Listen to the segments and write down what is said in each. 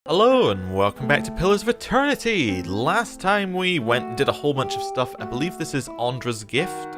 Hello and welcome back to Pillars of Eternity. Last time we went and did a whole bunch of stuff. I believe this is Ondra's gift.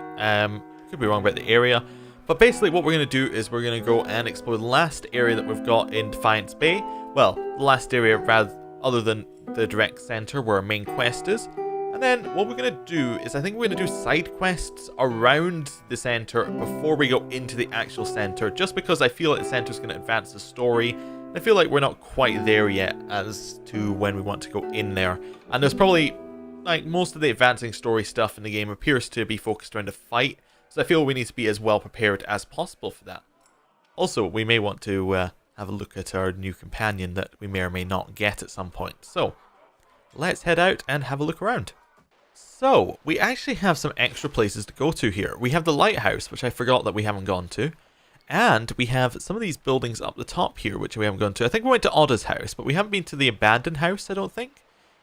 Could be wrong about the area. But basically what we're going to do is we're going to go and explore the last area that we've got in Defiance Bay. Well, the last area rather other than the direct center where our main quest is. And then what we're going to do is I think we're going to do side quests around the center before we go into the actual center. Just because I feel like the center is going to advance the story. I feel like we're not quite there yet as to when we want to go in there. And there's probably, like, most of the advancing story stuff in the game appears to be focused around a fight. So I feel we need to be as well prepared as possible for that. Also, we may want to have a look at our new companion that we may or may not get at some point. So, let's head out and have a look around. So, we actually have some extra places to go to here. We have the lighthouse, which I forgot that we haven't gone to. And we have some of these buildings up the top here, which we haven't gone to. I think we went to Odda's house, but we haven't been to the abandoned house, I don't think.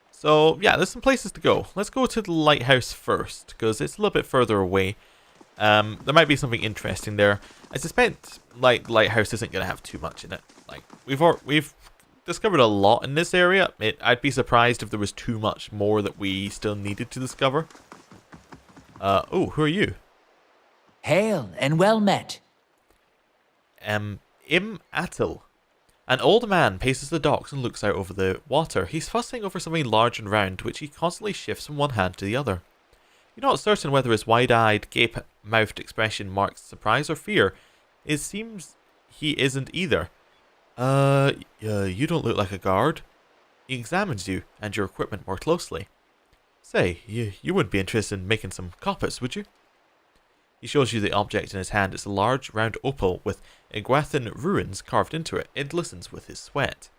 So, yeah, there's some places to go. Let's go to the lighthouse first, because it's a little bit further away. There might be something interesting there. I suspect, like, the lighthouse isn't going to have too much in it. Like, we've discovered a lot in this area. I'd be surprised if there was too much more that we still needed to discover. Oh, who are you? Hail and well met. Atil. An old man paces the docks and looks out over the water. He's fussing over something large and round, which he constantly shifts from one hand to the other. You're not certain whether his wide-eyed, gape-mouthed expression marks surprise or fear. It seems he isn't either. You don't look like a guard. He examines you and your equipment more closely. Say, you wouldn't be interested in making some coppers, would you? He shows you the object in his hand. It's a large, round opal with Iguathan runes carved into it. It glistens with his sweat.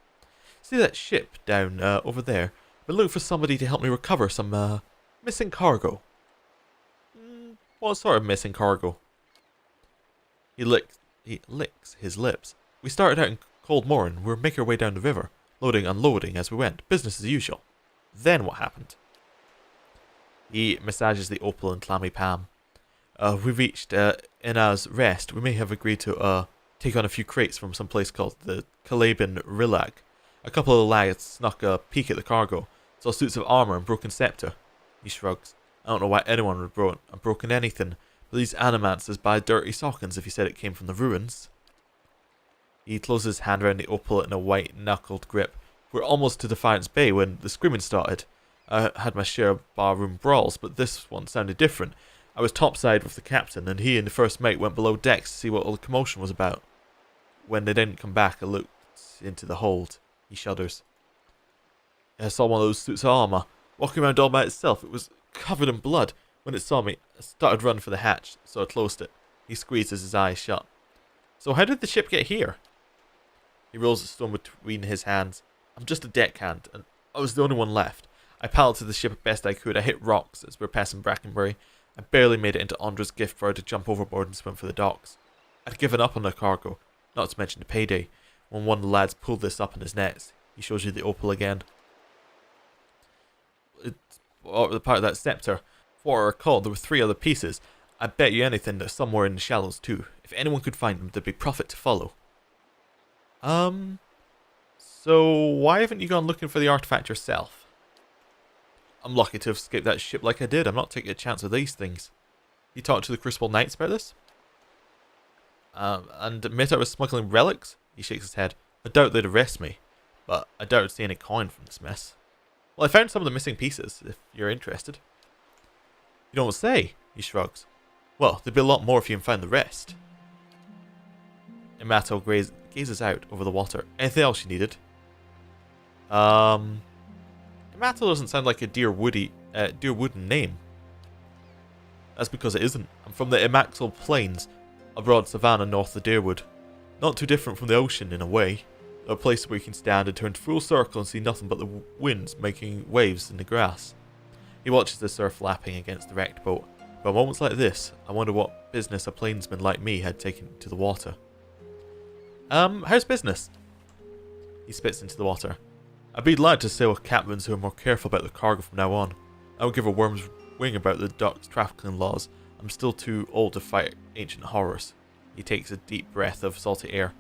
See that ship down over there? I've been looking for somebody to help me recover some missing cargo. What sort of missing cargo? He licks his lips. We started out in Cold Morn. We're making our way down the river, loading, unloading as we went. Business as usual. Then what happened? He massages the opal and clammy palm. We reached Ina's Rest. We may have agreed to take on a few crates from some place called the Calaban Rillag. A couple of the lads snuck a peek at the cargo, saw suits of armour and broken scepter. He shrugs. I don't know why anyone would have broken anything, but these animances buy dirty sockings if he said it came from the ruins. He closes his hand around the opal in a white-knuckled grip. We're almost to Defiance Bay when the screaming started. I had my share of barroom brawls, but this one sounded different. I was topside with the captain, and he and the first mate went below decks to see what all the commotion was about. When they didn't come back, I looked into the hold. He shudders. I saw one of those suits of armour, walking around all by itself. It was covered in blood. When it saw me, I started running for the hatch, so I closed it. He squeezes his eyes shut. So how did the ship get here? He rolls the stone between his hands. I'm just a deckhand, and I was the only one left. I piloted the ship as best I could. I hit rocks as we were passing Brackenbury. I barely made it into Ondra's gift for her to jump overboard and swim for the docks. I'd given up on the cargo, not to mention the payday, when one of the lads pulled this up in his nets. He shows you the opal again. It's the part of that scepter. For what I recall, there were 3 other pieces. I bet you anything they're somewhere in the shallows too. If anyone could find them, there'd be profit to follow. So why haven't you gone looking for the artifact yourself? I'm lucky to have escaped that ship like I did. I'm not taking a chance with these things. You talked to the Crucible Knights about this? And admit I was smuggling relics? He shakes his head. I doubt they'd arrest me, but I doubt I'd see any coin from this mess. Well, I found some of the missing pieces, if you're interested. You don't say, he shrugs. Well, there'd be a lot more if you can find the rest. Imato gazes out over the water. Anything else you needed? Imato doesn't sound like a Dyrwooden name. That's because it isn't. I'm from the Imaxal Plains, a broad savanna north of Dyrwood. Not too different from the ocean in a way. A place where you can stand and turn full circle and see nothing but the winds making waves in the grass. He watches the surf lapping against the wrecked boat. But moments like this, I wonder what business a plainsman like me had taken to the water. How's business? He spits into the water. I'd be glad to sail with captains who are more careful about the cargo from now on. I don't give a worm's wing about the dock's trafficking laws. I'm still too old to fight ancient horrors. He takes a deep breath of salty air.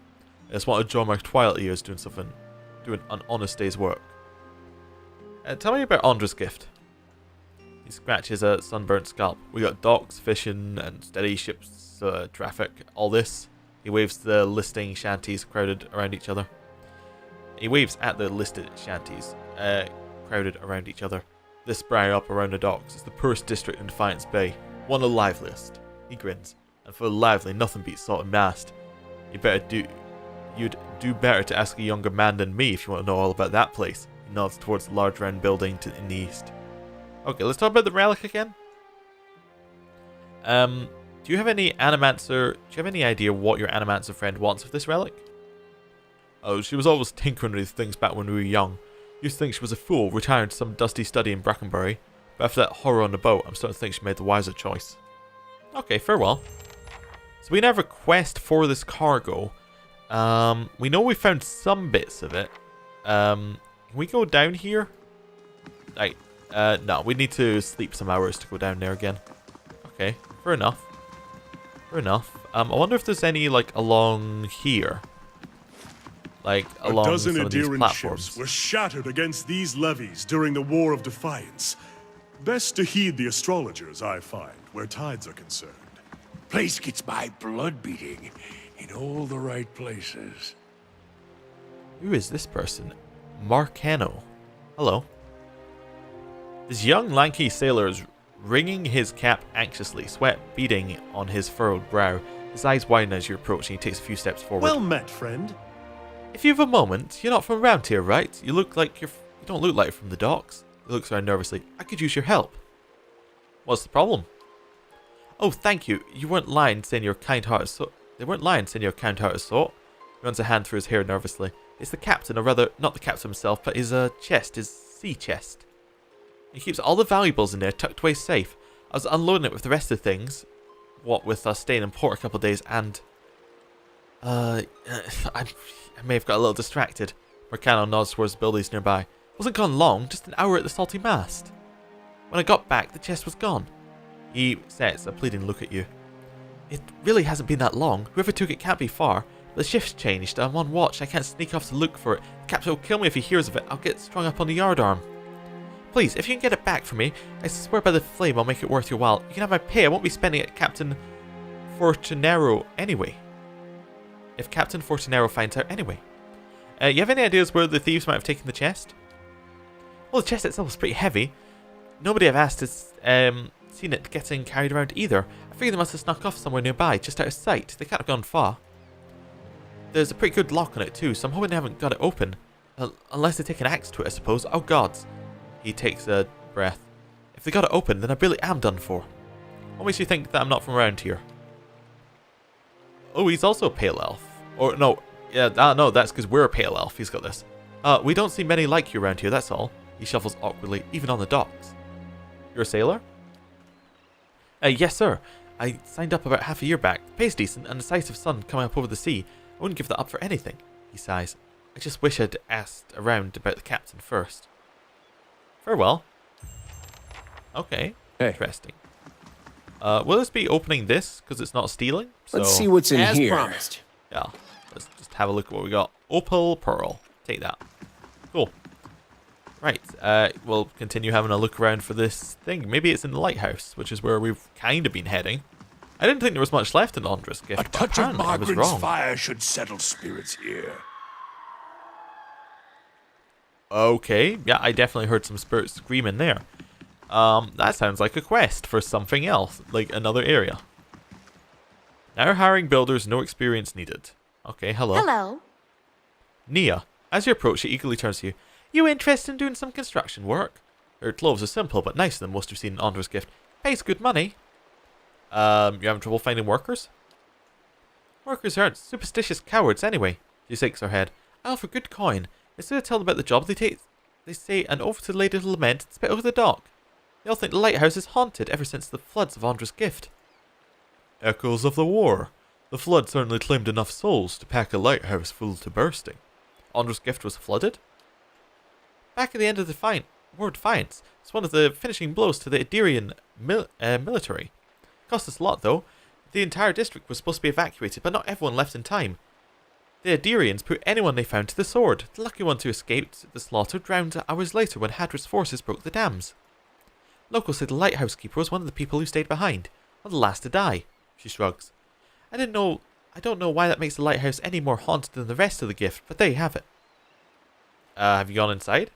I just want to draw my twilight years doing something doing an honest day's work. Tell me about Andra's gift. He scratches a sunburnt scalp. We got docks, fishing, and steady ships traffic. All this. He waves the listing shanties crowded around each other. He waves at the listed shanties crowded around each other. This brow up around the docks is the poorest district in Defiance Bay. One of the liveliest. He grins. And for the lively, nothing beats Salt and Mast. You'd do better to ask a younger man than me if you want to know all about that place. He nods towards the large round building in the east. Okay, let's talk about the relic again. Do you have any animancer? Do you have any idea what your animancer friend wants with this relic? Oh, she was always tinkering with things back when we were young. Used to think she was a fool, retired to some dusty study in Brackenbury. But after that horror on the boat, I'm starting to think she made the wiser choice. Okay, farewell. So we now have a quest for this cargo. We know we found some bits of it. Can we go down here? Like, no, we need to sleep some hours to go down there again. Okay, fair enough. Fair enough. I wonder if there's any, like, along here. Like, along some of these platforms. Ships were shattered against these levees during the War of Defiance. Best to heed the astrologers, I find, where tides are concerned. Place gets my blood beating in all the right places. Who is this person? Marcano. Hello. This young lanky sailor is wringing his cap anxiously, sweat beading on his furrowed brow. His eyes widen as you approach and he takes a few steps forward. Well met, friend. If you have a moment, you're not from around here, right? You don't look like you're from the docks. He looks around nervously. I could use your help. What's the problem? Oh, thank you. You weren't lying saying you're kind-hearted sort. They weren't lying saying you're kind-hearted sort. He runs a hand through his hair nervously. It's the captain, or rather, not the captain himself, but his chest, his sea chest. He keeps all the valuables in there tucked away safe. I was unloading it with the rest of the things. What with us staying in port a couple of days and... I may have got a little distracted. Marcano nods towards the buildings nearby. Wasn't gone long, just an hour at the salty mast. When I got back, the chest was gone. He sets a pleading look at you. It really hasn't been that long. Whoever took it can't be far. But the shift's changed. I'm on watch. I can't sneak off to look for it. The captain will kill me if he hears of it. I'll get strung up on the yardarm. Please, if you can get it back for me, I swear by the flame I'll make it worth your while. You can have my pay. I won't be spending it at Captain Fortunero anyway. If Captain Fortunero finds out anyway. You have any ideas where the thieves might have taken the chest? Well, the chest itself was pretty heavy. Nobody I've asked has seen it getting carried around either. I figure they must have snuck off somewhere nearby, just out of sight. They can't have gone far. There's a pretty good lock on it too, so I'm hoping they haven't got it open. Unless they take an axe to it, I suppose. Oh gods. He takes a breath. If they got it open, then I really am done for. What makes you think that I'm not from around here? Oh, he's also a pale elf. Or no, yeah, no, that's because we're a pale elf. He's got this. We don't see many like you around here, that's all. He shuffles awkwardly, even on the docks. You're a sailor? Yes, sir. I signed up about half a year back. The pay's decent, and the sight of sun coming up over the sea, I wouldn't give that up for anything. He sighs. I just wish I'd asked around about the captain first. Farewell. Okay, hey. Interesting. Will this be opening this, because it's not stealing? So, let's see what's in here. As promised. Yeah, let's just have a look at what we got. Opal Pearl. Take that. Cool. Right, we'll continue having a look around for this thing. Maybe it's in the lighthouse, which is where we've kind of been heading. I didn't think there was much left in Andra's gift. A touch of I was Margaret's wrong. fire should settle spirits here. Okay, yeah, I definitely heard some spirits screaming there. That sounds like a quest for something else, like another area. Now hiring builders, no experience needed. Okay, hello. Hello. Nia, as you approach, she eagerly turns to you. You interested in doing some construction work? Her clothes are simple but nicer than most we've seen in Andra's gift. Pays good money. You having trouble finding workers? Workers aren't superstitious cowards anyway. She shakes her head. I offer good coin. Instead of telling about the job, they say an over to lady to lament and spit over the dock. They all think the lighthouse is haunted ever since the floods of Andra's gift. Echoes of the war. The flood certainly claimed enough souls to pack a lighthouse full to bursting. Andra's gift was flooded? Back at the end of the War of Defiance, it's one of the finishing blows to the Idirian military. Cost us a lot though. The entire district was supposed to be evacuated, but not everyone left in time. The Adirians put anyone they found to the sword. The lucky ones who escaped the slaughter drowned hours later when Hadra's forces broke the dams. Locals say the lighthouse keeper was one of the people who stayed behind, one of the last to die. She shrugs. I don't know why that makes the lighthouse any more haunted than the rest of the gift, but there you have it. Have you gone inside?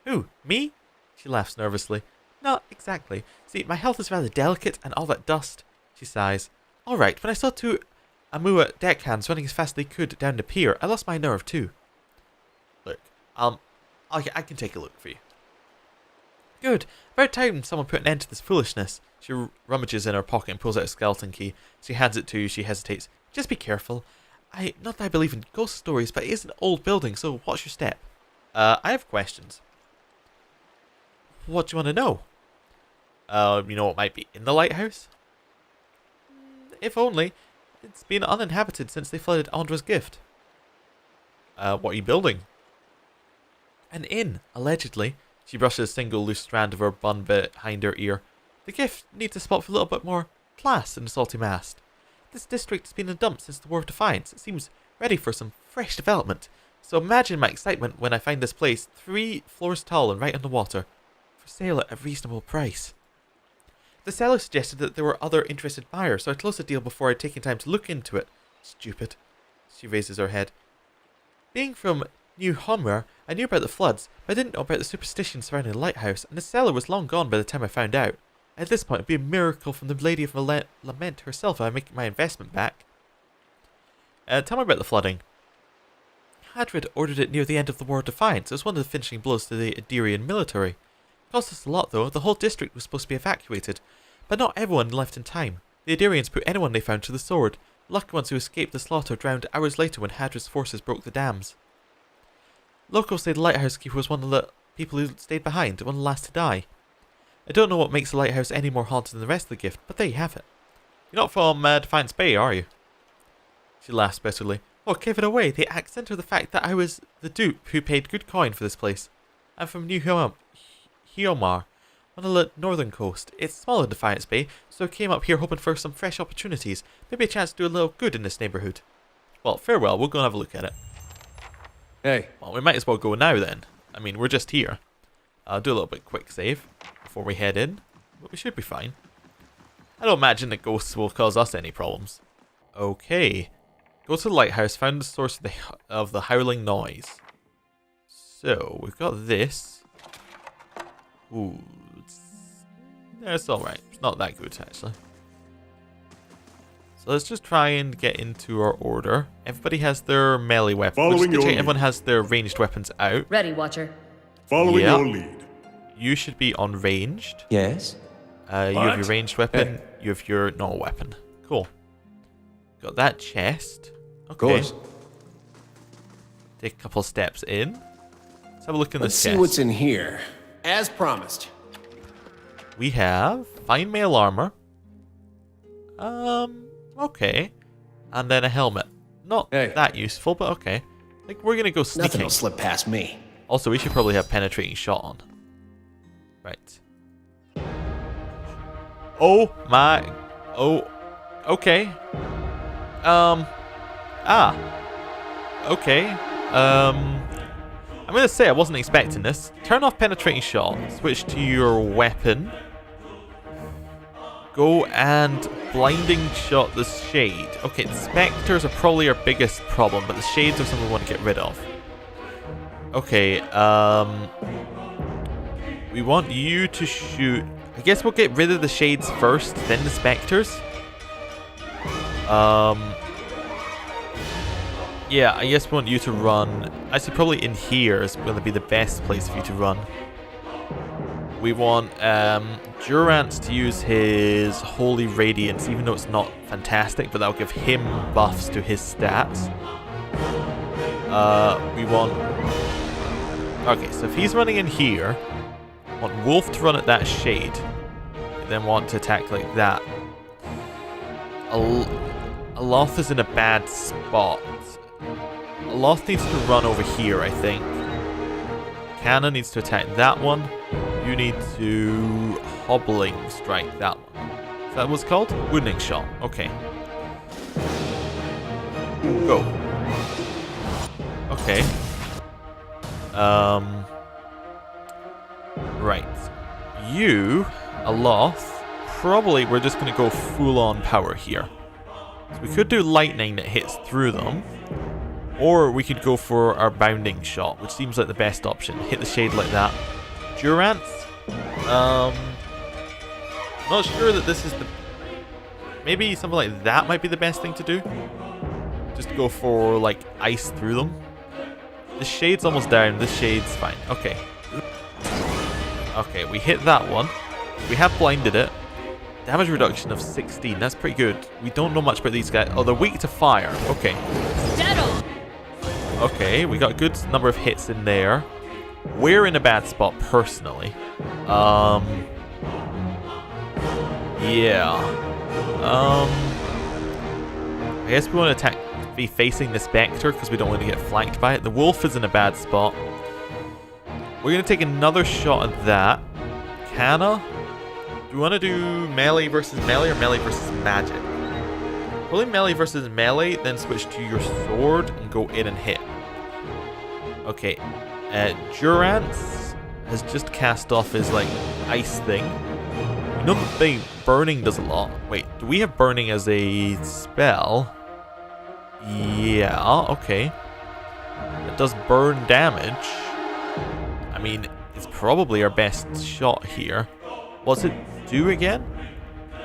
Who, me? She laughs nervously. Not exactly. See, my health is rather delicate, and all that dust. She sighs. Alright, when I saw two Amua deckhands running as fast as they could down the pier, I lost my nerve too. Look, I can take a look for you. Good. About time someone put an end to this foolishness. She rummages in her pocket and pulls out a skeleton key. She hands it to you. She hesitates. Just be careful. Not that I believe in ghost stories, but it is an old building, so watch your step. I have questions. What do you want to know? You know what might be in the lighthouse? If only. It's been uninhabited since they flooded Andra's gift. What are you building? An inn, allegedly. She brushes a single loose strand of her bun behind her ear. The gift needs a spot for a little bit more class in the salty mast. This district has been in a dump since the War of Defiance. It seems ready for some fresh development. So imagine my excitement when I find this place 3 floors tall and right on the water. For sale at a reasonable price. The seller suggested that there were other interested buyers, so I closed the deal before I'd taken time to look into it. Stupid. She raises her head. Being from New Homer, I knew about the floods, but I didn't know about the superstition surrounding the lighthouse, and the seller was long gone by the time I found out. At this point, it would be a miracle from the Lady of Lament herself if I make my investment back. Tell me about the flooding. Hadrid ordered it near the end of the War of Defiance. It was one of the finishing blows to the Adirian military. It cost us a lot, though. The whole district was supposed to be evacuated, but not everyone left in time. The Adirians put anyone they found to the sword. The lucky ones who escaped the slaughter drowned hours later when Hadra's forces broke the dams. Locals say the lighthouse keeper was one of the people who stayed behind, one of the last to die. I don't know what makes the lighthouse any more haunted than the rest of the gift, but there you have it. You're not from Defiance Bay, are you? She laughs bitterly. Oh, give it away. They accentuate the fact that I was the dupe who paid good coin for this place. I'm from New Hiomar, on the northern coast. It's smaller than Defiance Bay, so I came up here hoping for some fresh opportunities. Maybe a chance to do a little good in this neighbourhood. Well, farewell. We'll go and have a look at it. Hey. Well, we might as well go now then. I mean, we're just here. I'll do a little bit quick save before we head in, but we should be fine. I don't imagine that ghosts will cause us any problems. Okay. Go to the lighthouse, find the source of the howling noise. So, we've got this. Ooh. It's alright. It's not that good, actually. So let's just try and get into our order. Everybody has their melee weapons. Following your lead. Everyone has their ranged weapons out. Ready, Watcher. Following Yep. your lead. You should be on ranged. Yes? You have your ranged weapon. You have your normal weapon. Cool. Got that chest. Okay. Of course. Take a couple steps in. Let's have a look in Let's this see chest. what's in here. As promised. We have fine mail armor. Okay. And then a helmet. Not that useful, but okay. Like, we're gonna go Nothing sneaking. will slip past me. Also, we should probably have penetrating shot on. Right. Oh my. Oh. Okay. Okay. I'm gonna say I wasn't expecting this. Turn off penetrating shot. Switch to your weapon. Go and blinding shot the shade. Okay, the specters are probably our biggest problem, but the shades are something we want to get rid of. Okay, we want you to shoot. I guess we'll get rid of the shades first, then the specters. Yeah, I guess we want you to run. Actually, probably in here is going to be the best place for you to run. We want Durance to use his Holy Radiance, even though it's not fantastic, but that'll give him buffs to his stats. We want... Okay, so if he's running in here, I want Wolf to run at that shade. Then want to attack like that. Aloth is in a bad spot. Aloth needs to run over here, I think. Cannon needs to attack that one. You need to hobbling strike that one. Is that what's called? Wounding shot. Okay. Go. Okay. Right. You, Aloth, probably we're just going to go full-on power here. So we could do lightning that hits through them. Or we could go for our bounding shot, which seems like the best option. Hit the shade like that. Durance. Not sure that this is the... Maybe something like that might be the best thing to do. Just go for, like, ice through them. The shade's almost down. This shade's fine. Okay. Okay, we hit that one. We have blinded it. Damage reduction of 16. That's pretty good. We don't know much about these guys. Oh, they're weak to fire. Okay. Okay, we got a good number of hits in there. We're in a bad spot, personally. Yeah. I guess we want to be facing the Spectre because we don't want to get flanked by it. The Wolf is in a bad spot. We're going to take another shot at that. Canna? Do we want to do melee versus melee or melee versus magic? Probably melee versus melee, then switch to your sword and go in and hit. Okay. Durance has just cast off his, like, ice thing. You know the thing, burning does a lot. Wait, do we have burning as a spell? Yeah, okay. It does burn damage. I mean, it's probably our best shot here. What's it do again?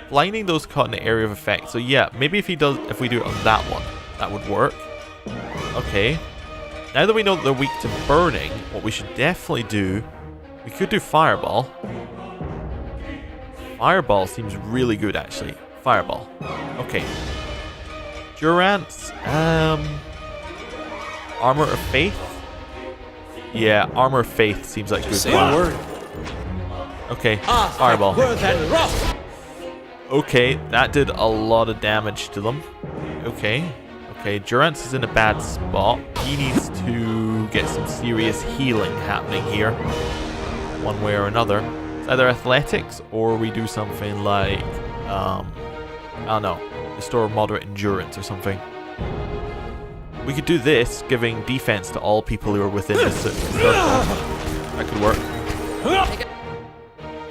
Blinding those caught in the area of effect. So yeah, maybe if we do it on that one, that would work. Okay. Now that we know that they're weak to burning, what we should definitely do, we could do fireball. Fireball seems really good, actually. Fireball. Okay. Durance. Armor of Faith. Yeah, Armor of Faith seems like good. Okay, fireball. Okay, that did a lot of damage to them. Okay. Okay, Durance is in a bad spot. He needs to get some serious healing happening here. One way or another. It's either athletics or we do something like, I don't know, restore moderate endurance or something. We could do this, giving defense to all people who are within this circle. That could work.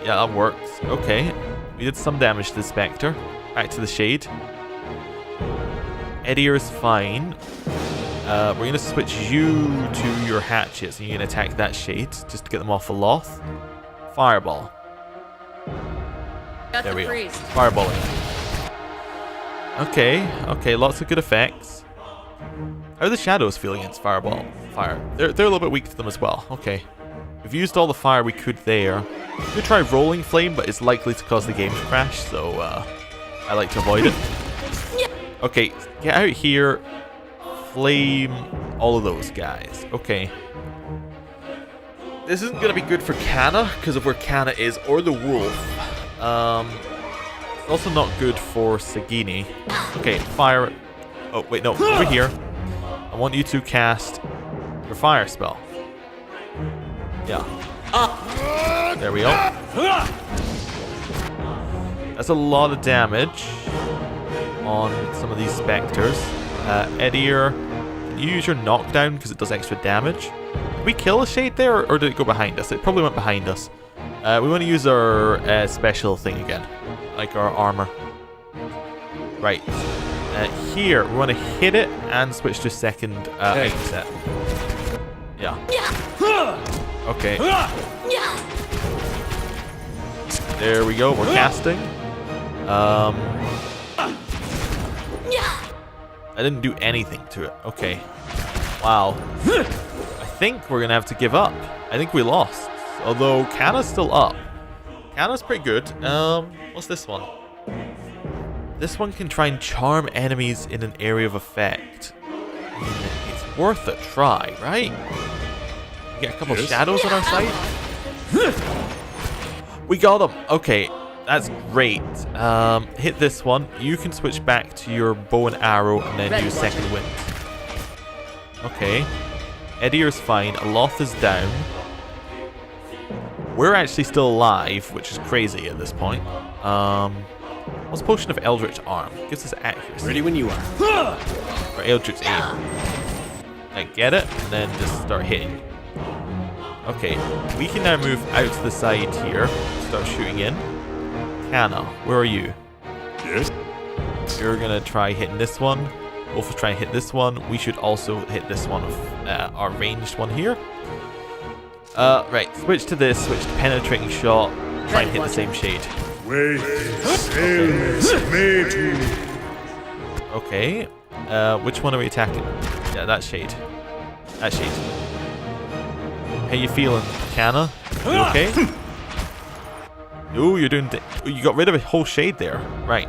Yeah, that works. Okay. We did some damage to the Spectre. Back to the Shade. Edier's fine. We're going to switch you to your hatchets and you're going to attack that Shade just to get them off a Loth. Fireball. There we go. Fireballing. Okay, okay, lots of good effects. How are the shadows feel against fireball? Fire. They're a little bit weak to them as well. Okay. We've used all the fire we could there. We could try rolling flame, but it's likely to cause the game to crash, so I like to avoid it. Okay, get out here. Flame all of those guys. Okay. This isn't going to be good for Canna, because of where Canna is, or the Wolf. It's also not good for Sagini. Okay, fire. Oh, wait, no. Over here. I want you to cast your fire spell. Yeah. There we go. That's a lot of damage on some of these Spectres. Edier, can you use your knockdown because it does extra damage? Did we kill a Shade there or did it go behind us? It probably went behind us. We want to use our special thing again, like our armor. Right. Here, we want to hit it and switch to second item set. Yeah. Okay. There we go, we're casting. I didn't do anything to it. Okay. Wow. I think we're going to have to give up. I think we lost. Although Canna's still up. Canna's pretty good. What's this one? This one can try and charm enemies in an area of effect. It's worth a try, right? We get a couple shadows on our side. We got them. Okay, that's great. Hit this one. You can switch back to your bow and arrow and then use second wind. Okay. Edier's fine. Aloth is down. We're actually still alive, which is crazy at this point. What's Potion of Eldritch Arm? Gives us accuracy. Ready when you are. Or Eldritch Aim. Like, get it, and then just start hitting. Okay, we can now move out to the side here. Start shooting in. Kana, where are you? Yes? You're gonna try hitting this one. Wolf will try and hit this one. We should also hit this one with our ranged one here. Right, switch to this, switch to penetrating shot. Try and hit the same shade. Okay. Which one are we attacking? Yeah, that shade. That shade. How you feeling, Kana? You okay? Ooh, you're doing... you got rid of a whole shade there. Right.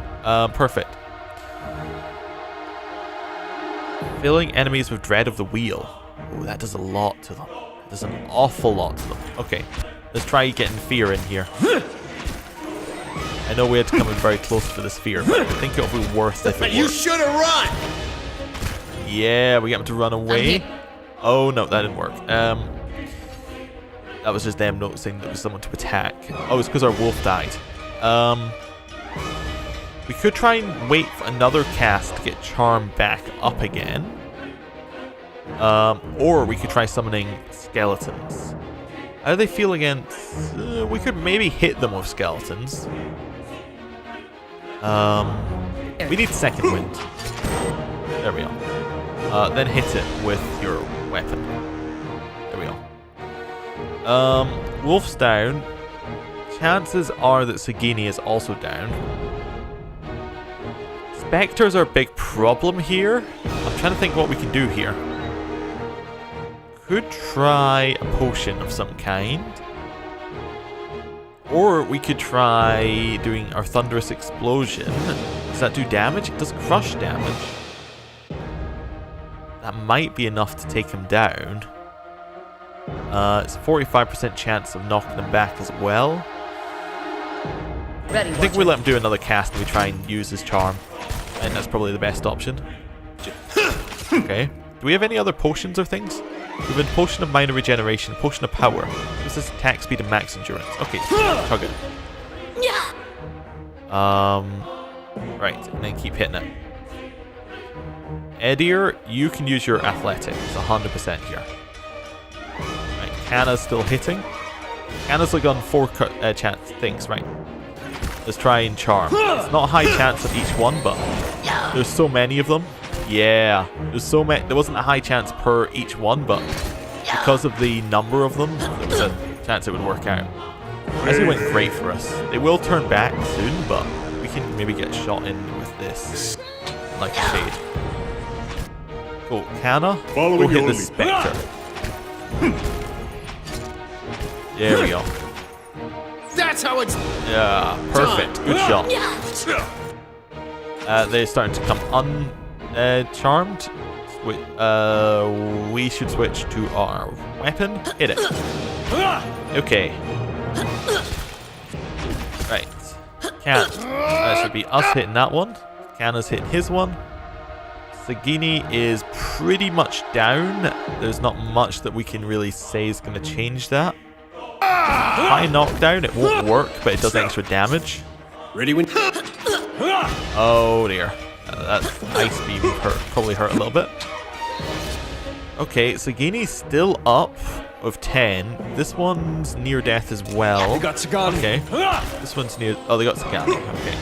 Perfect. Filling enemies with dread of the wheel. Ooh, that does a lot to them. There's an awful lot to them. Okay. Let's try getting fear in here. I know we had to come in very close for this fear, but I think it'll be worth it. You should have run! Yeah, we got him to run away. Oh, no, that didn't work. That was just them noticing there was someone to attack. Oh, it's because our wolf died. We could try and wait for another cast to get Charm back up again. Or we could try summoning skeletons. How do they feel against... we could maybe hit them with skeletons. We need second wind. There we are. Then hit it with your weapon. There we are. Wolf's down. Chances are that Sagini is also down. Spectres are a big problem here. I'm trying to think what we can do here. Could try a potion of some kind. Or we could try doing our thunderous explosion. Does that do damage? It does crush damage. That might be enough to take him down. It's a 45% chance of knocking him back as well. I think we let him do another cast and we try and use his charm. And that's probably the best option. Okay. Do we have any other potions or things? We have a potion of minor regeneration, potion of power. This is attack speed and max endurance. Okay, chug it. Right, and then keep hitting it. Edier, you can use your athletics 100% here. Right, Kana's still hitting. Kana's like on 4 chance things, right? Let's try and charm. It's not a high chance of each one, but there's so many of them. Yeah, there's so many. There wasn't a high chance per each one, but because of the number of them, there was a chance it would work out. Actually went great for us. They will turn back soon, but we can maybe get shot in with this, like a shade. Cool, Kana, go hit the Spectre. There we go. That's how it's... Yeah, perfect. Good shot. They're starting to come uncharmed. We should switch to our weapon. Hit it. Okay. Right. That should be us hitting that one. Kana's hitting his one. Sagini is pretty much down. There's not much that we can really say is going to change that. High knockdown, it won't work, but it does extra damage. Ready when... Oh dear. That ice beam probably hurt a little bit. Okay, Sagini's still up with 10. This one's near death as well. Okay. This one's near... Oh, they got Sagani. Okay.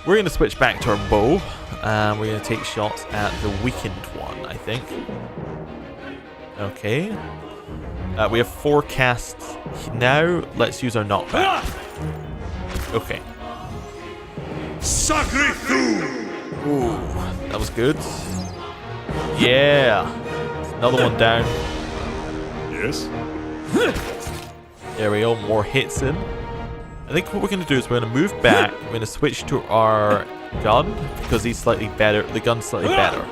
We're going to switch back to our bow. We're going to take shots at the weakened one, I think. Okay. We have 4 casts now. Let's use our knockback. Okay. Ooh, that was good. Yeah. Another one down. Yes? There we go. More hits in. I think what we're going to do is we're going to move back. We're going to switch to our gun because he's slightly better. The gun's slightly better,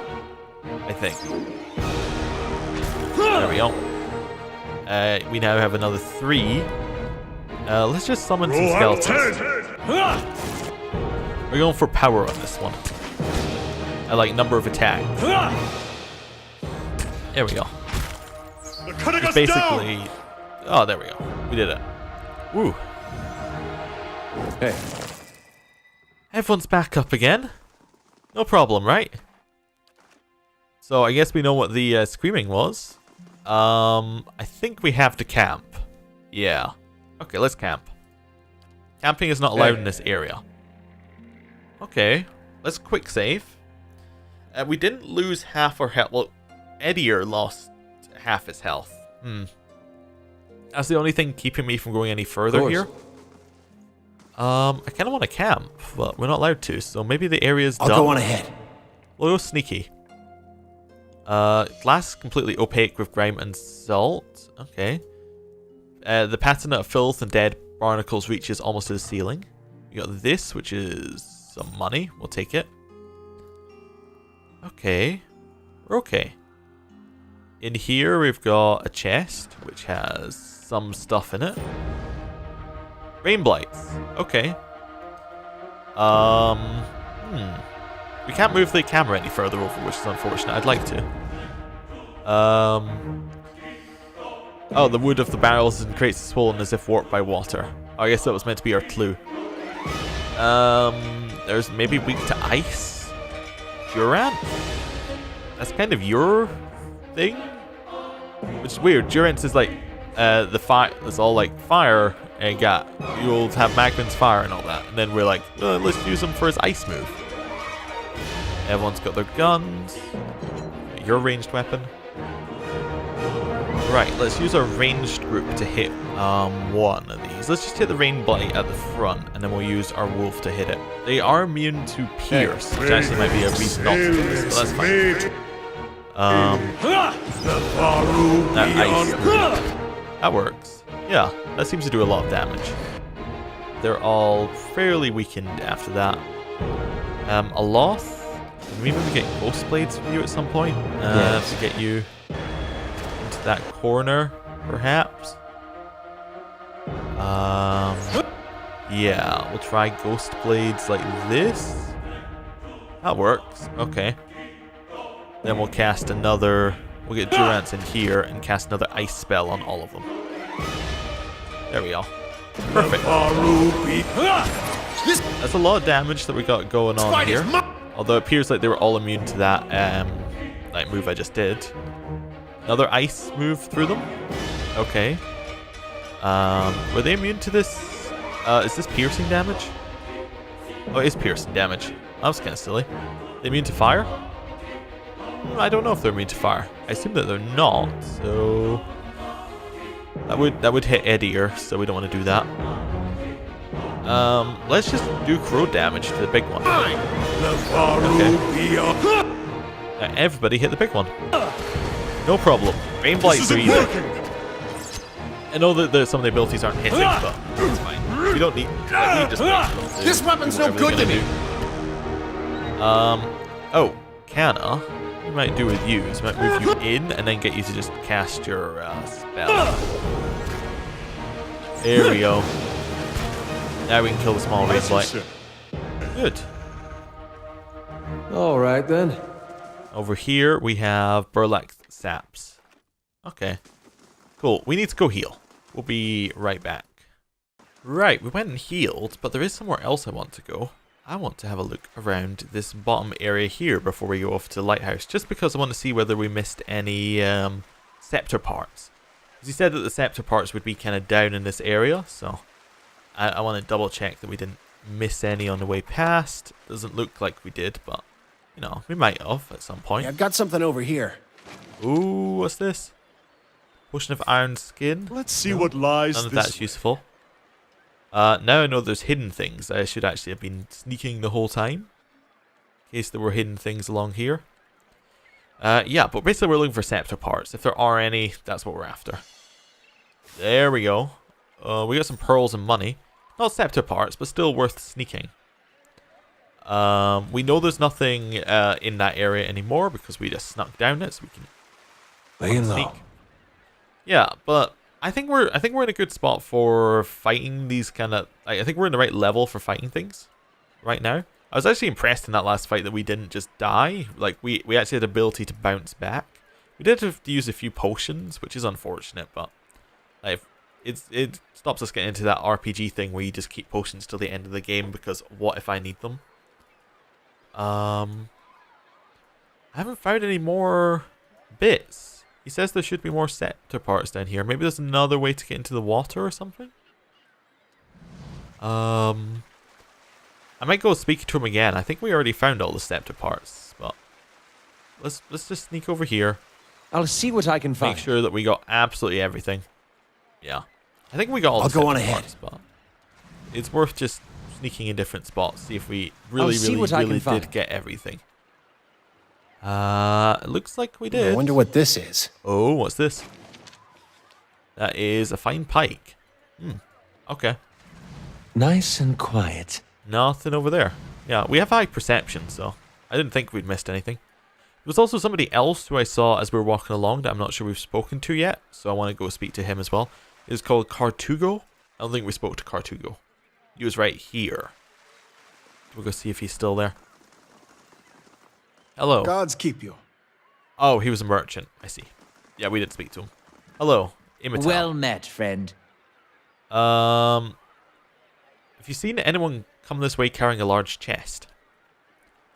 I think. There we go. We now have another 3. Let's just summon some skeletons. We're going for power on this one. I like number of attacks. There we go. It's basically... Oh, there we go. We did it. Woo. Hey. Everyone's back up again. No problem, right? So I guess we know what the screaming was. I think we have to camp. Yeah. Okay, let's camp. Camping is not allowed in this area. Okay, let's quick save. We didn't lose half our health. Well, Eddie lost half his health. That's the only thing keeping me from going any further here. I kind of want to camp, but we're not allowed to, so maybe the area's done. I'll go on ahead. We'll go sneaky. Glass is completely opaque with grime and salt. Okay. The patina of filth and dead barnacles reaches almost to the ceiling. You got this, which is some money. We'll take it. Okay. We're okay. In here, we've got a chest, which has some stuff in it. Rain blights. Okay. We can't move the camera any further over, which is unfortunate. I'd like to. Oh, the wood of the barrels and crates is swollen as if warped by water. Oh, I guess that was meant to be our clue. There's maybe weak to ice. Durance? That's kind of your thing? Which is weird. Durance is like the fire. It's all like fire and you'll have Magman's fire and all that. And then we're like, let's use him for his ice move. Everyone's got their guns. Your ranged weapon. Right, let's use our ranged group to hit one of these. Let's just hit the rain blight at the front, and then we'll use our wolf to hit it. They are immune to pierce, which actually might be a reason not to do this, but that's fine. That ice. That works. Yeah, that seems to do a lot of damage. They're all fairly weakened after that. A Loth. Can we maybe get ghost blades from you at some point? To get you into that corner, perhaps? Yeah, we'll try ghost blades like this. That works. Okay. Then we'll cast another... We'll get Durance in here and cast another ice spell on all of them. There we go. Perfect. That's a lot of damage that we got going on here. Although it appears like they were all immune to that like move I just did. Another ice move through them. Okay. Were they immune to this? Is this piercing damage? Oh, it is piercing damage. That was kind of silly. They immune to fire? I don't know if they're immune to fire. I assume that they're not, so... That would hit Eddie, so we don't want to do that. Let's just do crow damage to the big one. Okay. Now everybody hit the big one. No problem. Rain blights are easy. I know that some of the abilities aren't hitting, but it's fine. We don't need. We just This weapon's no good to me. Oh, Canna. We might do with you is might move you in and then get you to just cast your spell. There we go. Now we can kill the small rain blight. Good. All right then. Over here we have burlap saps. Okay. Cool. We need to go heal. We'll be right back. Right, we went and healed, but there is somewhere else I want to go. I want to have a look around this bottom area here before we go off to the lighthouse, just because I want to see whether we missed any scepter parts. Because he said that the scepter parts would be kind of down in this area, so I want to double check that we didn't miss any on the way past. Doesn't look like we did, but you know, we might have at some point. I've got something over here. Ooh, what's this? Potion of iron skin. Let's see what lies None of this that's useful. Now I know there's hidden things. I should actually have been sneaking the whole time. In case there were hidden things along here. Yeah, but basically we're looking for scepter parts. If there are any, that's what we're after. There we go. We got some pearls and money. Not scepter parts, but still worth sneaking. We know there's nothing in that area anymore because we just snuck down it, so we can sneak. Yeah, but I think we're in a good spot for fighting these kind of. I think we're in the right level for fighting things right now. I was actually impressed in that last fight that we didn't just die. Like we actually had the ability to bounce back. We did have to use a few potions, which is unfortunate, but like it stops us getting into that RPG thing where you just keep potions till the end of the game because what if I need them? I haven't found any more bits. He says there should be more scepter parts down here. Maybe there's another way to get into the water or something? I might go speak to him again. I think we already found all the scepter parts, but let's just sneak over here. I'll see what I can find. Make sure that we got absolutely everything. Yeah. I think we got all the I'll go on scepter ahead. parts, but it's worth just sneaking in different spots, see if we really did get everything. It looks like we did. I wonder what this is. Oh, what's this? That is a fine pike. Okay. Nice and quiet. Nothing over there. Yeah, we have high perception, so I didn't think we'd missed anything. There was also somebody else who I saw as we were walking along that I'm not sure we've spoken to yet, so I want to go speak to him as well. It's called Cartugo. I don't think we spoke to Cartugo. He was right here. We'll go see if he's still there. Hello. Gods keep you. Oh, he was a merchant. I see. Yeah, we did speak to him. Hello, Imital. Well met, friend. Have you seen anyone come this way carrying a large chest?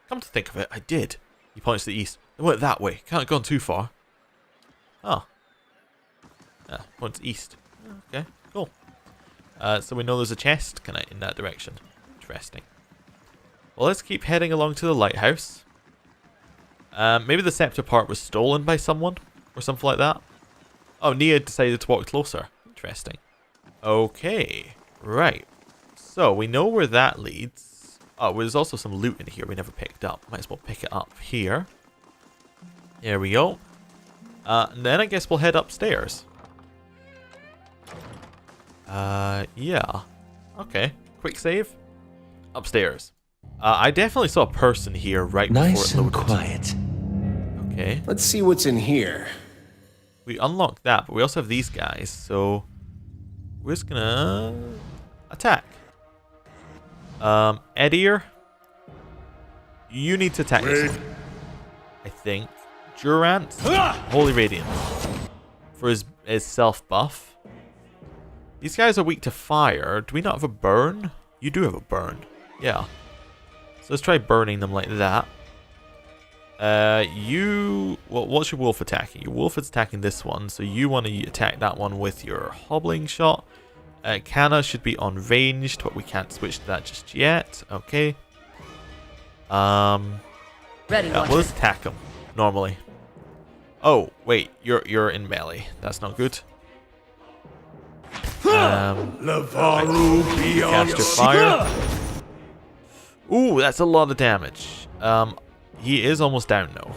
Come to think of it, I did. He points to the east. They went that way. Can't have gone too far. Oh. Yeah, points east. Okay, cool. So we know there's a chest kind of in that direction. Interesting. Well, let's keep heading along to the lighthouse. Maybe the scepter part was stolen by someone or something like that. Oh, Nia decided to walk closer. Interesting. Okay, right. So we know where that leads. Oh, well, there's also some loot in here we never picked up. Might as well pick it up here. There we go. And then I guess we'll head upstairs. Yeah. Okay. Quick save. Upstairs. I definitely saw a person here right before Nice it and loaded. quiet. Okay. Let's see what's in here. We unlocked that, but we also have these guys, so we're just gonna attack. Edier, you need to attack this one, I think. Durance, Holy Radiance for his self buff. These guys are weak to fire. Do we not have a burn? You do have a burn. Yeah. So let's try burning them like that. What's your wolf attacking? Your wolf is attacking this one, so you want to attack that one with your hobbling shot. Canna should be on ranged, but we can't switch to that just yet. Okay. Ready, yeah, we'll just attack him normally. Oh wait, you're in melee. That's not good. Cast your fire. Ooh, that's a lot of damage. He is almost down though.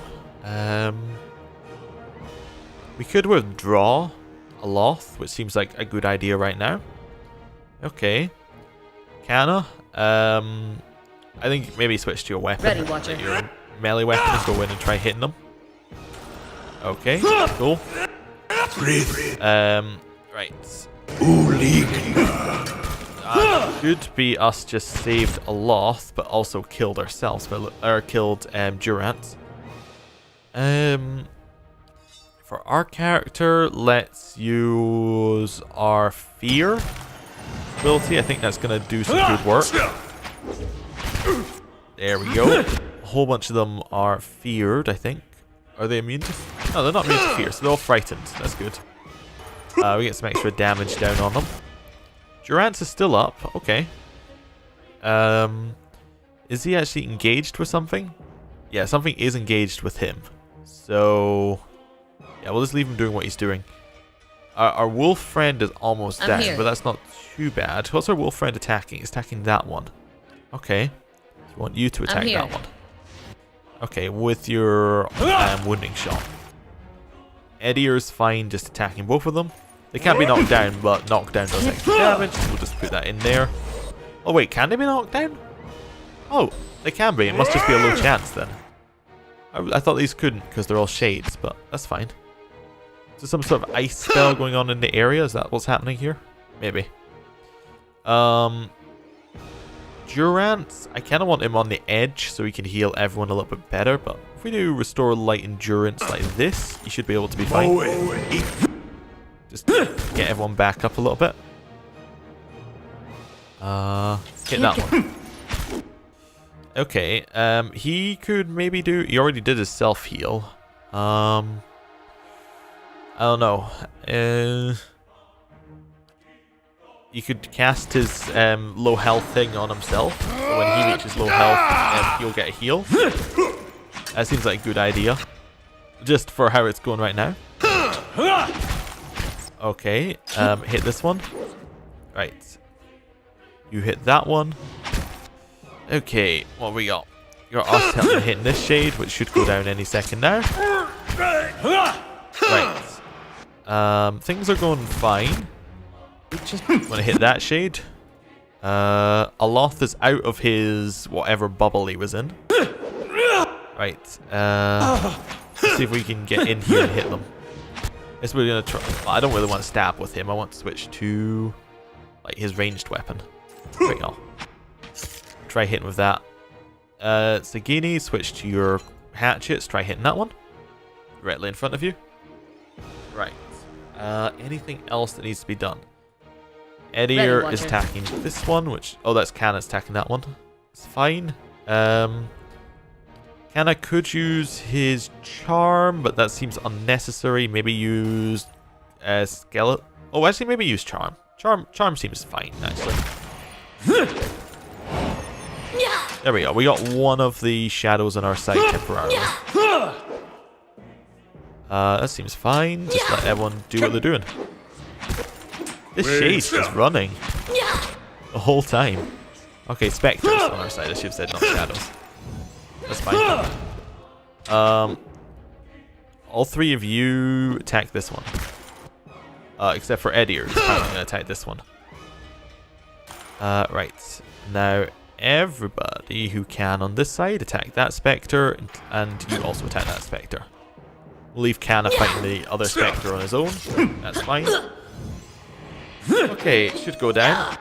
We could withdraw a Loth, which seems like a good idea right now. Okay. Canna, I think maybe switch to your weapon. Ready, Watcher. Like your melee weapon and go in and try hitting them. Okay, cool. Right. Could be us just saved a Loth, but also killed ourselves, or killed Durance. For our character, let's use our fear ability. I think that's gonna do some good work. There we go. A whole bunch of them are feared, I think. Are they immune to? No, they're not immune to fear, so they're all frightened. That's good. We get some extra damage down on them. Durance is still up. Okay. Is he actually engaged with something? Yeah, something is engaged with him. So yeah, we'll just leave him doing what he's doing. Our wolf friend is almost down, but that's not too bad. What's our wolf friend attacking? He's attacking that one. Okay. I want you to attack that one. Okay, with your wounding shot. Edier's fine just attacking both of them. They can't be knocked down, but knockdown does extra damage. We'll just put that in there. Oh wait, can they be knocked down? Oh, they can be. It must just be a low chance then. I thought these couldn't because they're all shades, but that's fine. Is there some sort of ice spell going on in the area? Is that what's happening here? Maybe. Durance, I kind of want him on the edge so he can heal everyone a little bit better, but if we do restore light endurance like this, he should be able to be fine. Just get everyone back up a little bit. Let's get that one. Okay, he could maybe do... He already did his self-heal. I don't know. You could cast his low health thing on himself. So when he reaches low health, he'll get a heal. That seems like a good idea. Just for how it's going right now. Okay, hit this one. Right. You hit that one. Okay, what we got? You got us hitting this shade, which should go down any second now. Right. Things are going fine. Just want to hit that shade. Aloth is out of his whatever bubble he was in. Right. Let's see if we can get in here and hit them. Guess we're gonna try. I don't really want to stab with him. I want to switch to like his ranged weapon. There we go. Try hitting with that. Sagini, switch to your hatchets. Try hitting that one. Directly in front of you. Right. Anything else that needs to be done? Edier is attacking this one, which... Oh, that's Kanna's attacking that one. It's fine. Kanna could use his charm, but that seems unnecessary. Maybe use skeleton. Oh, actually, maybe use charm. Charm seems fine, actually. There we go. We got one of the shadows on our side temporarily. That seems fine. Just let everyone do what they're doing. This shade's just running the whole time. Okay, specters on our side. I should have said not shadows. That's fine. All three of you attack this one. Except for Edier, who's probably going to attack this one. Right. Now, everybody who can on this side attack that spectre, and you also attack that spectre. We'll leave Kanna fighting the other spectre on his own. That's fine. Okay, it should go down.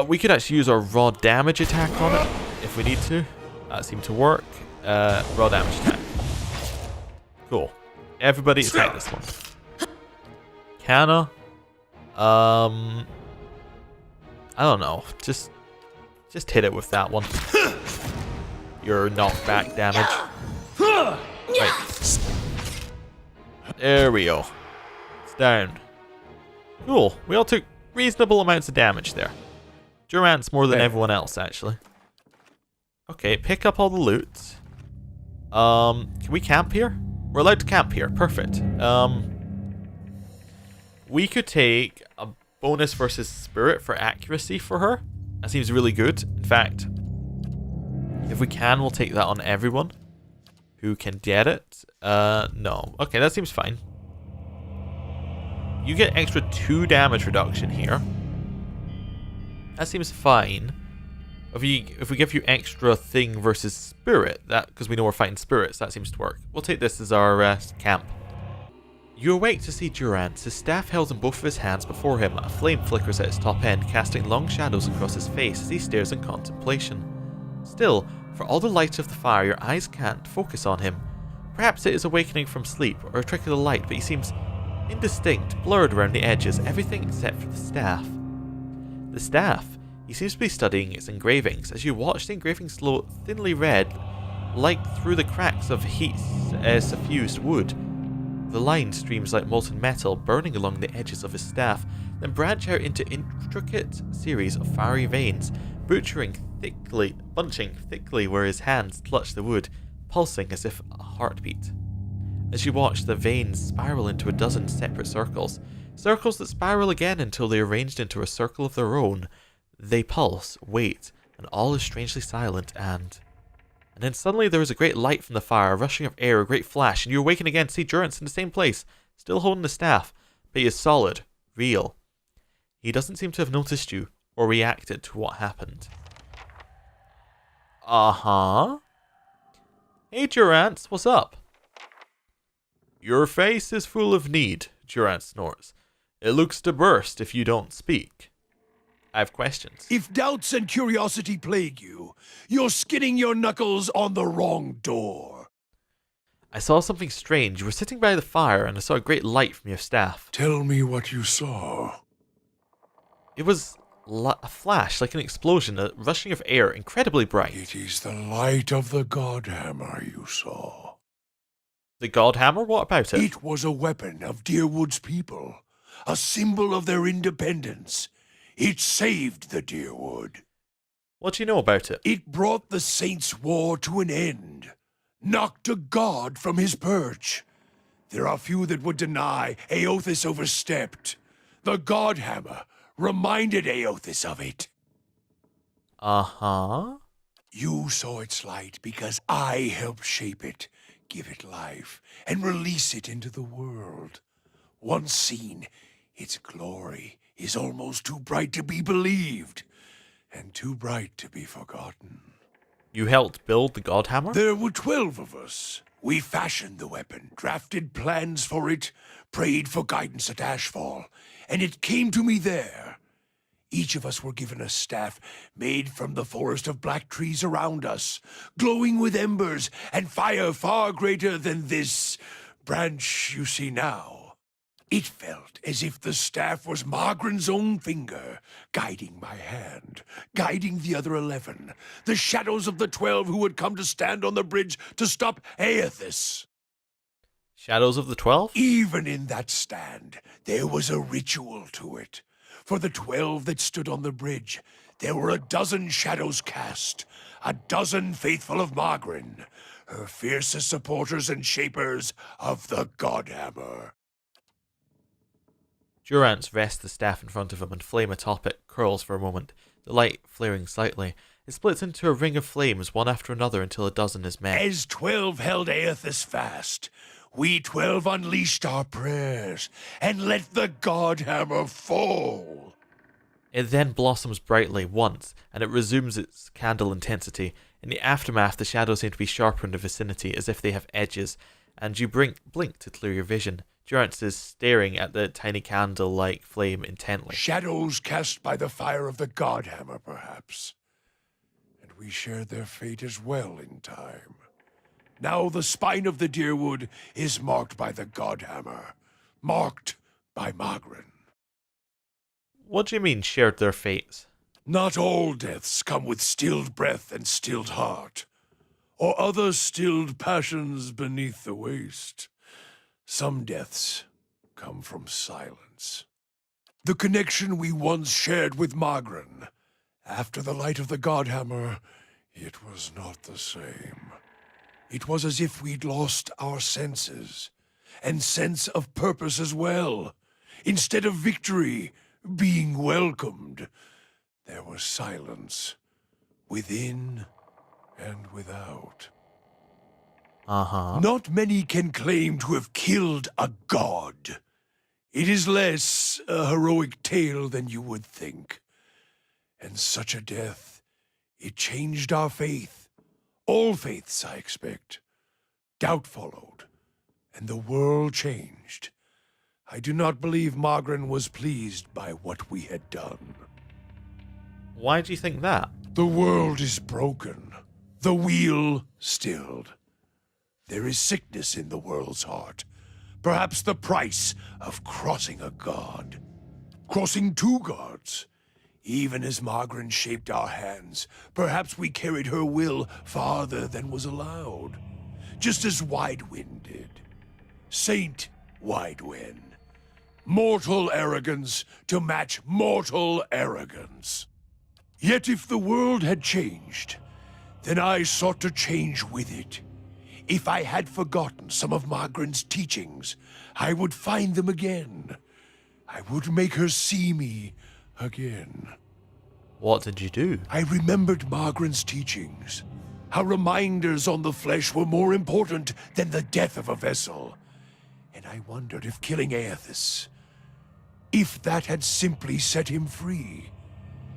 We could actually use our raw damage attack on it if we need to. That seemed to work. Raw damage attack. Cool. Everybody attack this one. Kanna. I don't know. Just hit it with that one. Your knockback damage. Right. There we go. It's down. Cool. We all took reasonable amounts of damage there. Durance more than everyone else, actually. Okay, pick up all the loot. Can we camp here? We're allowed to camp here. Perfect. We could take a bonus versus spirit for accuracy for her. That seems really good. In fact, if we can, we'll take that on everyone who can get it. No. Okay, that seems fine. You get extra 2 damage reduction here. That seems fine. If we give you extra thing versus spirit, that because we know we're fighting spirits, that seems to work. We'll take this as our camp. You awake to see Durance, his staff held in both of his hands before him. A flame flickers at his top end, casting long shadows across his face as he stares in contemplation. Still, for all the light of the fire, your eyes can't focus on him. Perhaps it is awakening from sleep, or a trick of the light, but he seems indistinct, blurred around the edges, everything except for the staff. The staff. He seems to be studying its engravings. As you watch, the engravings glow thinly red, like through the cracks of heat-suffused wood. The line streams like molten metal, burning along the edges of his staff, then branch out into intricate series of fiery veins, bunching thickly where his hands clutch the wood, pulsing as if a heartbeat. As you watch, the veins spiral into a dozen separate circles that spiral again until they are arranged into a circle of their own. They pulse, wait, and all is strangely silent, and then suddenly there is a great light from the fire, a rushing of air, a great flash, and you awaken again to see Durance in the same place, still holding the staff, but he is solid, real. He doesn't seem to have noticed you, or reacted to what happened. Uh-huh. Hey Durance, what's up? Your face is full of need, Durance snorts. It looks to burst if you don't speak. I have questions. If doubts and curiosity plague you, you're skinning your knuckles on the wrong door. I saw something strange. You were sitting by the fire and I saw a great light from your staff. Tell me what you saw. It was a flash, like an explosion, a rushing of air, incredibly bright. It is the light of the Godhammer you saw. The God Hammer? What about it? It was a weapon of Dyrwood's people, a symbol of their independence. It saved the Dyrwood. What do you know about it? It brought the Saints' War to an end, knocked a god from his perch. There are few that would deny Eothas overstepped. The Godhammer reminded Eothas of it. Uh-huh. You saw its light because I helped shape it, give it life, and release it into the world. Once seen, its glory is almost too bright to be believed, and too bright to be forgotten. You helped build the God Hammer? There were 12 of us. We fashioned the weapon, drafted plans for it, prayed for guidance at Ashfall, and it came to me there. Each of us were given a staff made from the forest of black trees around us, glowing with embers and fire far greater than this branch you see now. It felt as if the staff was Margaren's own finger, guiding my hand, guiding the other 11, the shadows of the 12 who would come to stand on the bridge to stop Eothas. Shadows of the 12? Even in that stand, there was a ritual to it. For the 12 that stood on the bridge, there were a dozen shadows cast, a dozen faithful of Margaren, her fiercest supporters and shapers of the Godhammer. Durance rests the staff in front of him and flame atop it curls for a moment, the light flaring slightly. It splits into a ring of flames one after another until a dozen is met. As 12 held Eothas fast, we 12 unleashed our prayers and let the Godhammer fall. It then blossoms brightly once, and it resumes its candle intensity. In the aftermath, the shadows seem to be sharper in the vicinity, as if they have edges, and you blink to clear your vision. Durance is staring at the tiny candle-like flame intently. Shadows cast by the fire of the Godhammer, perhaps. And we shared their fate as well in time. Now the spine of the Dyrwood is marked by the Godhammer, marked by Margaren. What do you mean, shared their fates? Not all deaths come with stilled breath and stilled heart, or other stilled passions beneath the waste. Some deaths come from silence. The connection we once shared with Margaren, after the light of the Godhammer, it was not the same. It was as if we'd lost our senses, and sense of purpose as well. Instead of victory, being welcomed, there was silence, within and without. Uh-huh. Not many can claim to have killed a god. It is less a heroic tale than you would think. And such a death, it changed our faith. All faiths, I expect. Doubt followed, and the world changed. I do not believe Margaren was pleased by what we had done. Why do you think that? The world is broken, the wheel stilled. There is sickness in the world's heart. Perhaps the price of crossing a god. Crossing two gods. Even as Margaren shaped our hands, perhaps we carried her will farther than was allowed. Just as Widewind did. Saint Widewind. Mortal arrogance to match mortal arrogance. Yet if the world had changed, then I sought to change with it. If I had forgotten some of Margaren's teachings, I would find them again. I would make her see me again. What did you do? I remembered Margaren's teachings. How reminders on the flesh were more important than the death of a vessel. And I wondered if killing Eothas, if that had simply set him free.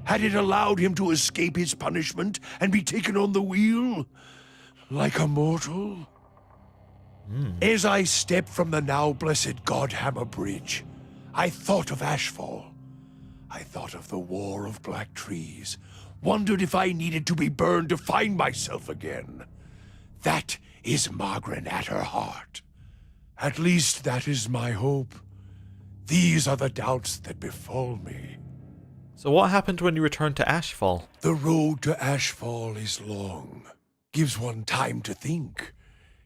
Had it allowed him to escape his punishment and be taken on the wheel? Like a mortal? As I stepped from the now blessed Godhammer Bridge, I thought of Ashfall. I thought of the War of Black Trees, wondered if I needed to be burned to find myself again. That is Margaren at her heart. At least that is my hope. These are the doubts that befall me. So what happened when you returned to Ashfall? The road to Ashfall is long. Gives one time to think.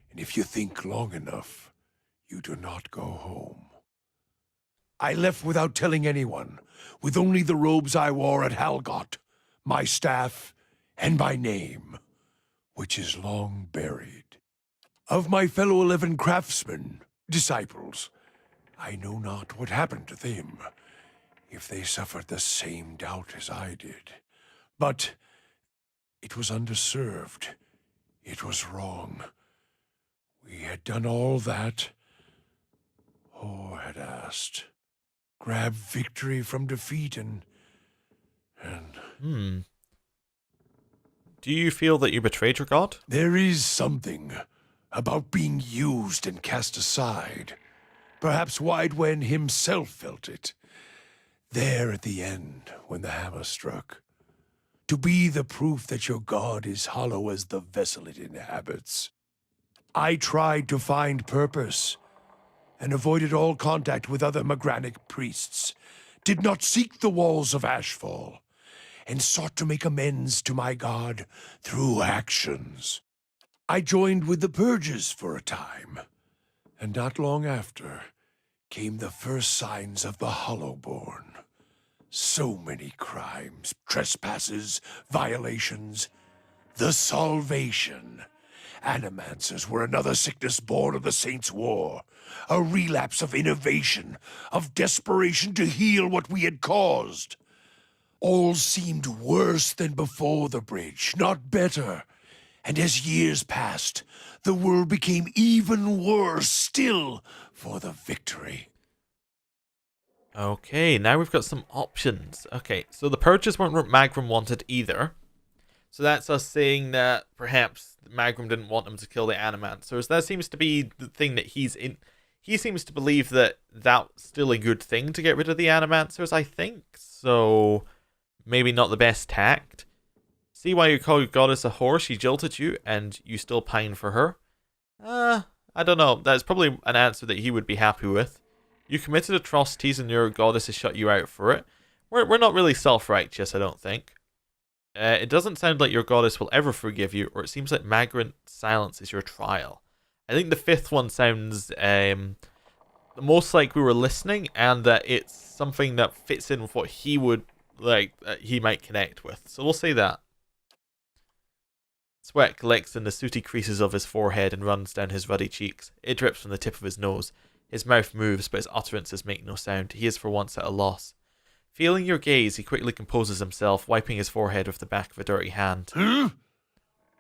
And if you think long enough, you do not go home. I left without telling anyone, with only the robes I wore at Halgot, my staff, and my name, which is long buried. Of my fellow 11 craftsmen, disciples, I know not what happened to them, if they suffered the same doubt as I did. But it was underserved. It was wrong. We had done all that Or had asked. Grab victory from defeat and... Do you feel that you betrayed your god? There is something about being used and cast aside. Perhaps Widewen himself felt it. There at the end, when the hammer struck. To be the proof that your god is hollow as the vessel it inhabits. I tried to find purpose, and avoided all contact with other Magranic priests. Did not seek the walls of Ashfall, and sought to make amends to my god through actions. I joined with the Purges for a time, and not long after came the first signs of the hollowborn. So many crimes, trespasses, violations. The Salvation. Animancers were another sickness born of the Saints' War. A relapse of innovation, of desperation to heal what we had caused. All seemed worse than before the bridge, not better. And as years passed, the world became even worse still for the victory. Okay, now we've got some options. Okay, so the Purges weren't what Magrum wanted either. So that's us saying that perhaps Magrum didn't want him to kill the Animancers. That seems to be the thing that he's in. He seems to believe that that's still a good thing to get rid of the Animancers, I think. So maybe not the best tact. See why you call your goddess a whore? She jilted you and you still pine for her? I don't know. That's probably an answer that he would be happy with. You committed atrocities and your goddess has shut you out for it. We're not really self-righteous, I don't think. It doesn't sound like your goddess will ever forgive you, or it seems like Magran's silence is your trial. I think the fifth one sounds most like we were listening, and that it's something that fits in with what he would like. He might connect with. So we'll say that. Sweat collects in the sooty creases of his forehead and runs down his ruddy cheeks. It drips from the tip of his nose. His mouth moves, but his utterances make no sound. He is for once at a loss. Feeling your gaze, he quickly composes himself, wiping his forehead with the back of a dirty hand.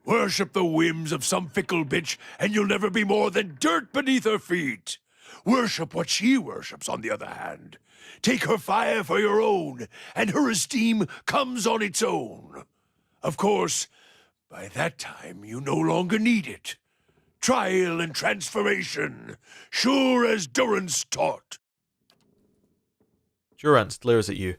Worship the whims of some fickle bitch, and you'll never be more than dirt beneath her feet. Worship what she worships, on the other hand. Take her fire for your own, and her esteem comes on its own. Of course, by that time, you no longer need it. Trial and transformation, sure as Durance taught. Durance glares at you,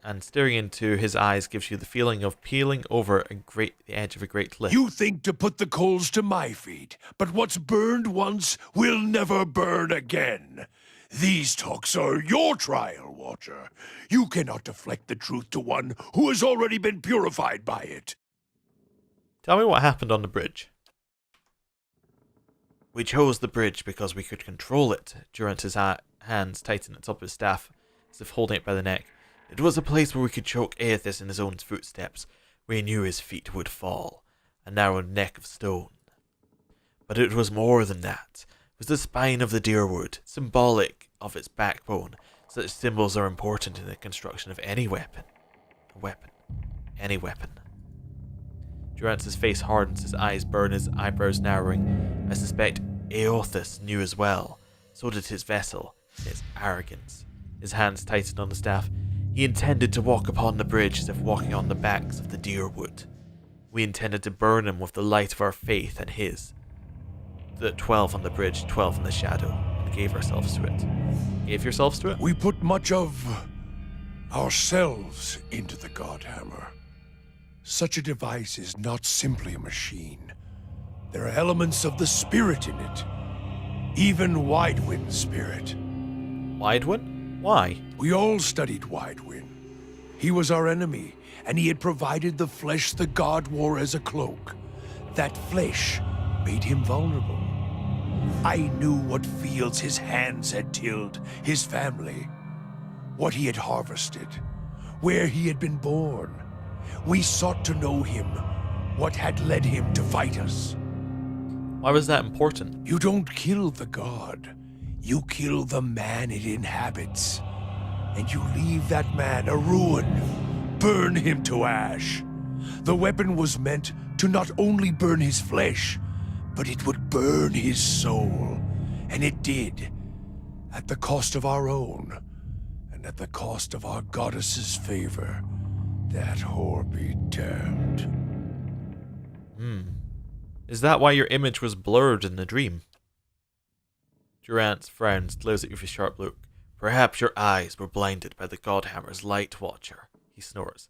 and staring into his eyes gives you the feeling of peeling over the edge of a great cliff. You think to put the coals to my feet, but what's burned once will never burn again. These talks are your trial, Watcher. You cannot deflect the truth to one who has already been purified by it. Tell me what happened on the bridge. We chose the bridge because we could control it. Durance's hands tighten at the top of his staff, as if holding it by the neck. It was a place where we could choke Aethys in his own footsteps. We knew his feet would fall, a narrow neck of stone. But it was more than that. It was the spine of the Dyrwood, symbolic of its backbone. Such symbols are important in the construction of any weapon. Any weapon. Durance's face hardens, his eyes burn, his eyebrows narrowing. I suspect Aethys knew as well. So did his vessel, his arrogance. His hands tightened on the staff. He intended to walk upon the bridge as if walking on the backs of the Dyrwood. We intended to burn him with the light of our faith and his. The 12 on the bridge, 12 in the shadow, and gave ourselves to it. Gave yourselves to it? We put much of ourselves into the Godhammer. Such a device is not simply a machine. There are elements of the spirit in it. Even Widewind's spirit. Widewen? Why? We all studied Widewind. He was our enemy, and he had provided the flesh the god wore as a cloak. That flesh made him vulnerable. I knew what fields his hands had tilled, his family, what he had harvested, where he had been born. We sought to know him, what had led him to fight us. Why was that important? You don't kill the god. You kill the man it inhabits. And you leave that man a ruin. Burn him to ash. The weapon was meant to not only burn his flesh, but it would burn his soul. And it did. At the cost of our own. And at the cost of our goddess's favor. That whore be damned. Is that why your image was blurred in the dream? Durance frowns, glares at you with a sharp look. Perhaps your eyes were blinded by the Godhammer's light watcher, he snores.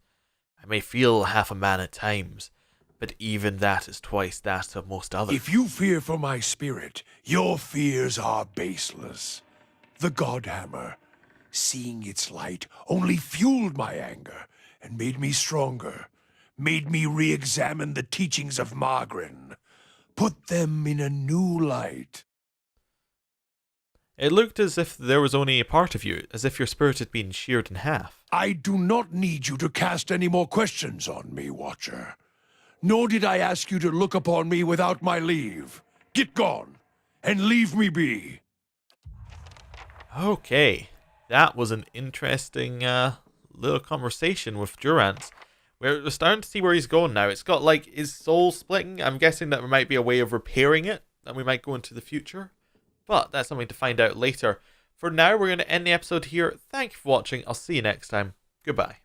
I may feel half a man at times, but even that is twice that of most others. If you fear for my spirit, your fears are baseless. The Godhammer, seeing its light, only fueled my anger and made me stronger, made me re-examine the teachings of Margren, put them in a new light. It looked as if there was only a part of you, as if your spirit had been sheared in half. I do not need you to cast any more questions on me, Watcher. Nor did I ask you to look upon me without my leave. Get gone, and leave me be. Okay, that was an interesting little conversation with Durance. We're starting to see where he's going now. It's got like his soul splitting. I'm guessing that there might be a way of repairing it, and we might go into the future. But that's something to find out later. For now, we're going to end the episode here. Thank you for watching. I'll see you next time. Goodbye.